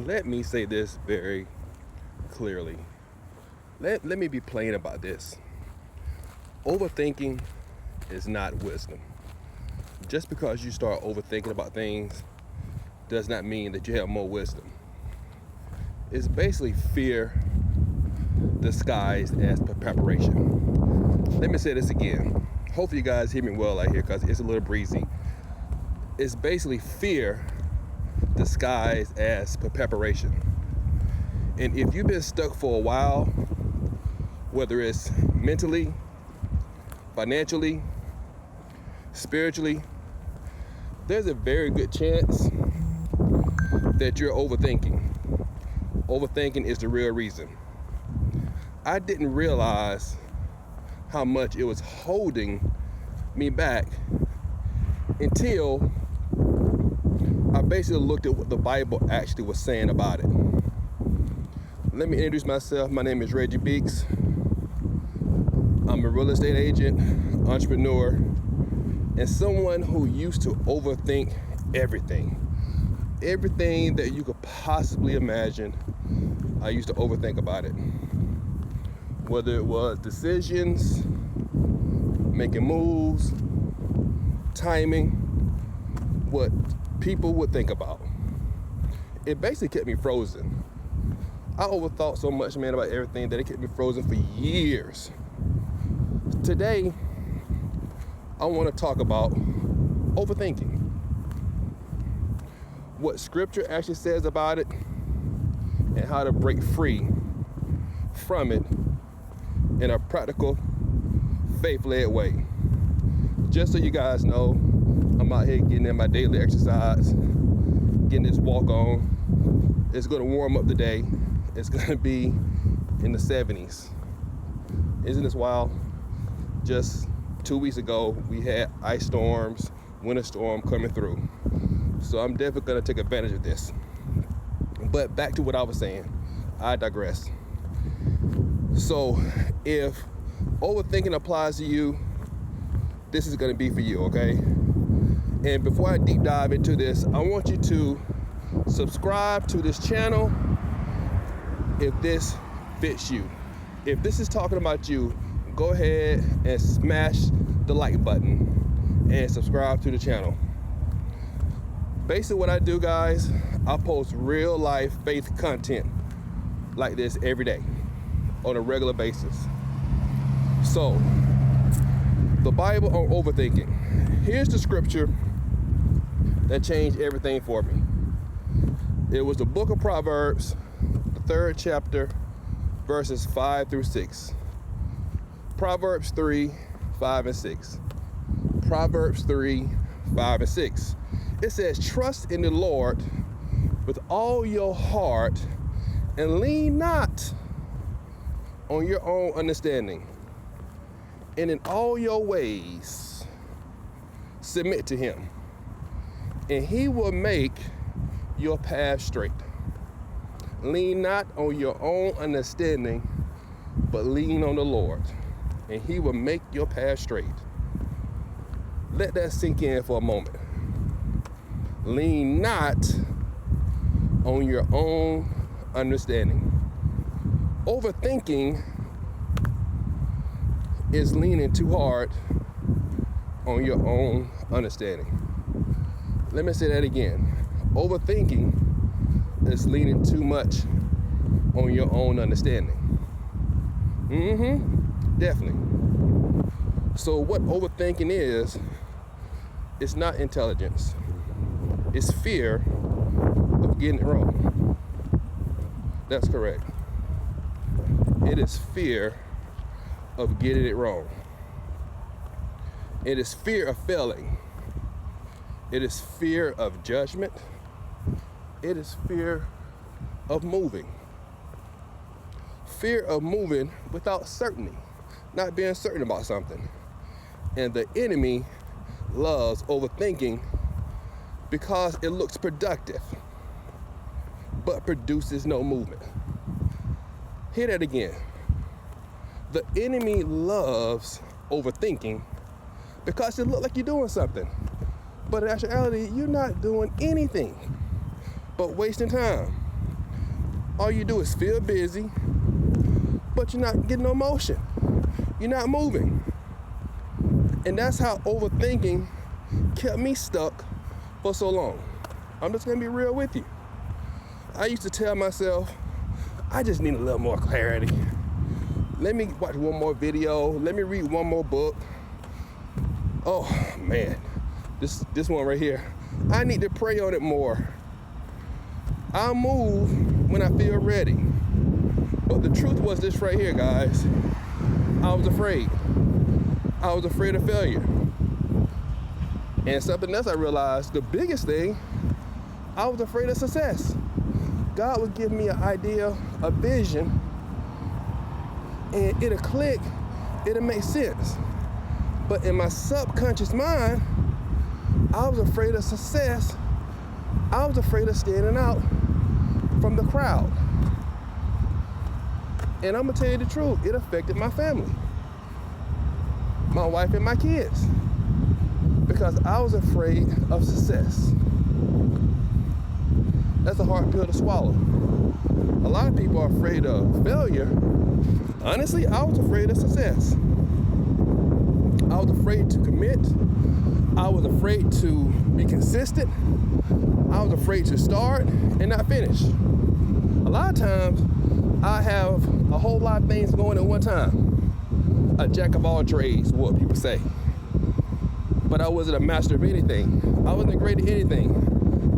Let me say this very clearly. Let me be plain about this. Overthinking is not wisdom. Just because you start overthinking about things does not mean that you have more wisdom. It's basically fear disguised as preparation. Let me say this again. Hopefully you guys hear me well out here because it's a little breezy. It's basically fear disguised as preparation. And if you've been stuck for a while, whether it's mentally, financially, spiritually, there's a very good chance that you're overthinking. Overthinking is the real reason. I didn't realize how much it was holding me back until I basically looked at what the Bible actually was saying about it. Let me introduce myself. My name is Reggie Beeks. I'm a real estate agent, entrepreneur, and someone who used to overthink everything. Everything that you could possibly imagine, I used to overthink about it. Whether it was decisions, making moves, timing, what people would think about. It basically kept me frozen. I overthought so much, man, about everything that it kept me frozen for years. Today, I want to talk about overthinking. What scripture actually says about it and how to break free from it in a practical, faith-led way. Just so you guys know, I'm out here getting in my daily exercise, getting this walk on. It's going to warm up the day. It's going to be in the 70s. Isn't this wild? Just 2 weeks ago, we had ice storms, winter storm coming through. So I'm definitely going to take advantage of this. But back to what I was saying. I digress. So if overthinking applies to you, this is going to be for you, okay? And before I deep dive into this, I want you to subscribe to this channel if this fits you. If this is talking about you, go ahead and smash the like button and subscribe to the channel. Basically what I do, guys, I post real life faith content like this every day on a regular basis. So, the Bible on overthinking. Here's the scripture that changed everything for me. It was the book of Proverbs, the 3rd chapter, verses 5 through 6. Proverbs 3, 5 and 6. Proverbs 3, 5 and 6. It says, trust in the Lord with all your heart and lean not on your own understanding. And in all your ways, submit to him. And he will make your path straight. Lean not on your own understanding, but lean on the Lord. And he will make your path straight. Let that sink in for a moment. Lean not on your own understanding. Overthinking is leaning too hard on your own understanding. Let me say that again. Overthinking is leaning too much on your own understanding. Definitely. So what overthinking is, it's not intelligence. It's fear of getting it wrong. That's correct. It is fear of getting it wrong. It is fear of failing. It is fear of judgment. It is fear of moving. Fear of moving without certainty, not being certain about something. And the enemy loves overthinking because it looks productive, but produces no movement. Hear that again. The enemy loves overthinking because it looks like you're doing something, but in actuality, you're not doing anything but wasting time. all you do is feel busy, but you're not getting no motion. You're not moving. And that's how overthinking kept me stuck for so long. I'm just gonna be real with you. I used to tell myself, I just need a little more clarity. Let me watch one more video. Let me read one more book. Oh man, this one right here. I need to pray on it more. I'll move when I feel ready. But the truth was this right here, guys. I was afraid. I was afraid of failure. And something else I realized, the biggest thing, I was afraid of success. God would give me an idea, a vision, and it'll click, it'll make sense. But in my subconscious mind, I was afraid of success. I was afraid of standing out from the crowd. And I'm gonna tell you the truth, it affected my family, my wife and my kids, because I was afraid of success. That's a hard pill to swallow. A lot of people are afraid of failure. Honestly, I was afraid of success. I was afraid to commit. I was afraid to be consistent. I was afraid to start and not finish. A lot of times, I have a whole lot of things going at one time. A jack of all trades, what people say. But I wasn't a master of anything. I wasn't great at anything.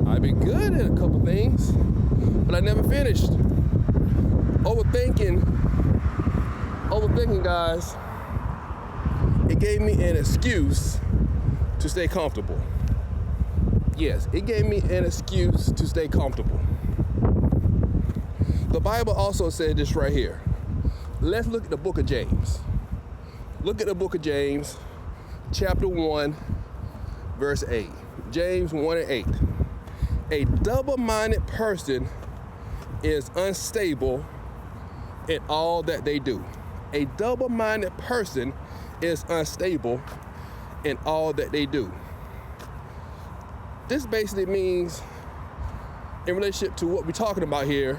I'd be good at a couple things, but I never finished. Overthinking, guys, it gave me an excuse to stay comfortable. Yes, it gave me an excuse to stay comfortable. The Bible also said this right here. Let's look at the book of James. Look at the book of James, chapter 1, verse 8. James 1 and 8. A double-minded person is unstable in all that they do. A double-minded person is unstable in all that they do. This basically means, in relationship to what we're talking about here,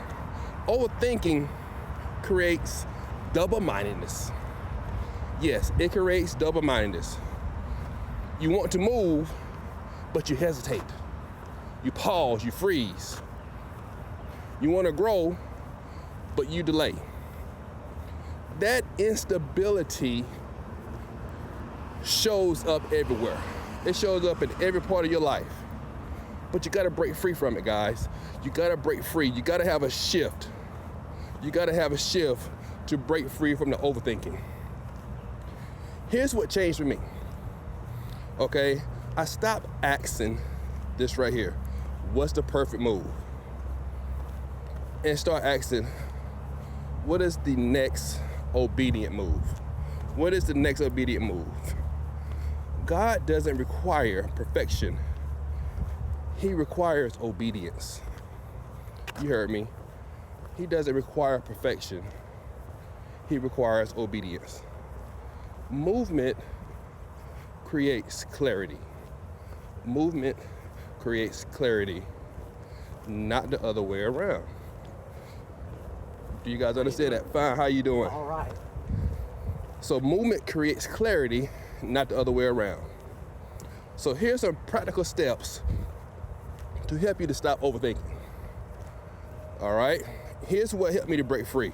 overthinking creates double-mindedness. Yes, it creates double-mindedness. You want to move, but you hesitate. You pause, you freeze. You want to grow, but you delay. That instability shows up everywhere. It shows up in every part of your life. But you gotta break free from it, guys. You gotta break free. You gotta have a shift. You gotta have a shift to break free from the overthinking. Here's what changed for me. Okay, I stopped asking this right here. What's the perfect move? And start asking, what is the next obedient move? What is the next obedient move? God doesn't require perfection. He requires obedience. You heard me. He doesn't require perfection. He requires obedience. Movement creates clarity. Movement creates clarity, not the other way around. Do you guys understand that? Fine, how you doing? All right. So movement creates clarity, not the other way around. So here's some practical steps to help you to stop overthinking. All right? Here's what helped me to break free.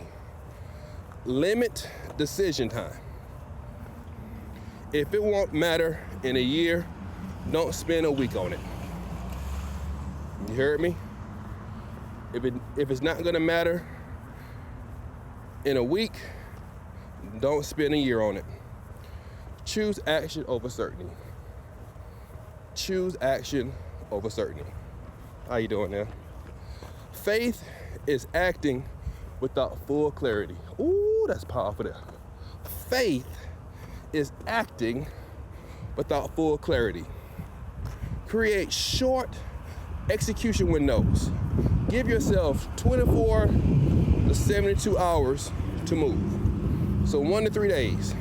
Limit decision time. If it won't matter in a year, don't spend a week on it. You heard me? If it's not gonna matter in a week, don't spend a year on it. Choose action over certainty. Choose action over certainty. How you doing now? Faith is acting without full clarity. Ooh, that's powerful there. Faith is acting without full clarity. Create short execution windows. Give yourself 24 to 72 hours to move. So 1 to 3 days.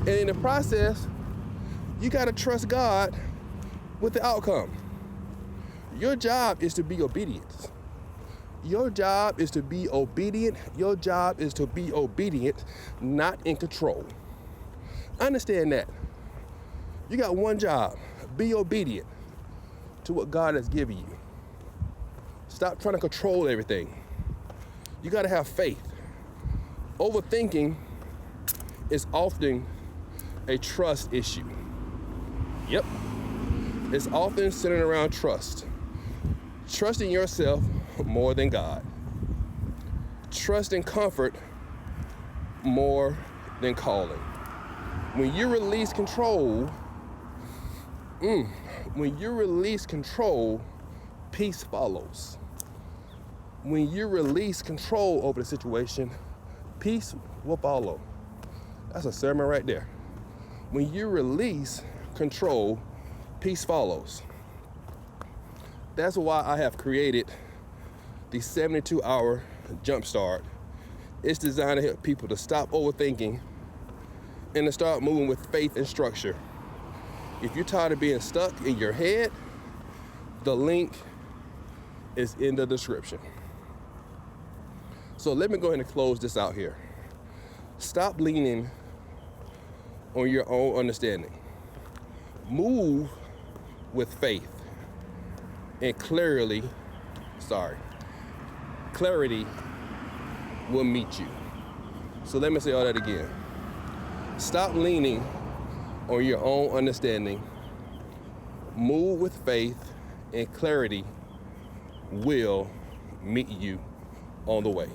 And in the process, you gotta trust God with the outcome. Your job is to be obedient. Your job is to be obedient. Your job is to be obedient, not in control. Understand that. You got one job. Be obedient to what God has given you. Stop trying to control everything. You got to have faith. Overthinking is often a trust issue. Yep. It's often centered around trust. Trusting yourself more than God. Trusting comfort more than calling. When you release control, peace follows. When you release control over the situation, peace will follow. That's a sermon right there. When you release control, peace follows. That's why I have created the 72-hour jumpstart. It's designed to help people to stop overthinking and to start moving with faith and structure. If you're tired of being stuck in your head, the link is in the description. So let me go ahead and close this out here. Stop leaning on your own understanding. Move with faith and clarity will meet you. So let me say all that again. Stop leaning on your own understanding. Move with faith and clarity will meet you on the way.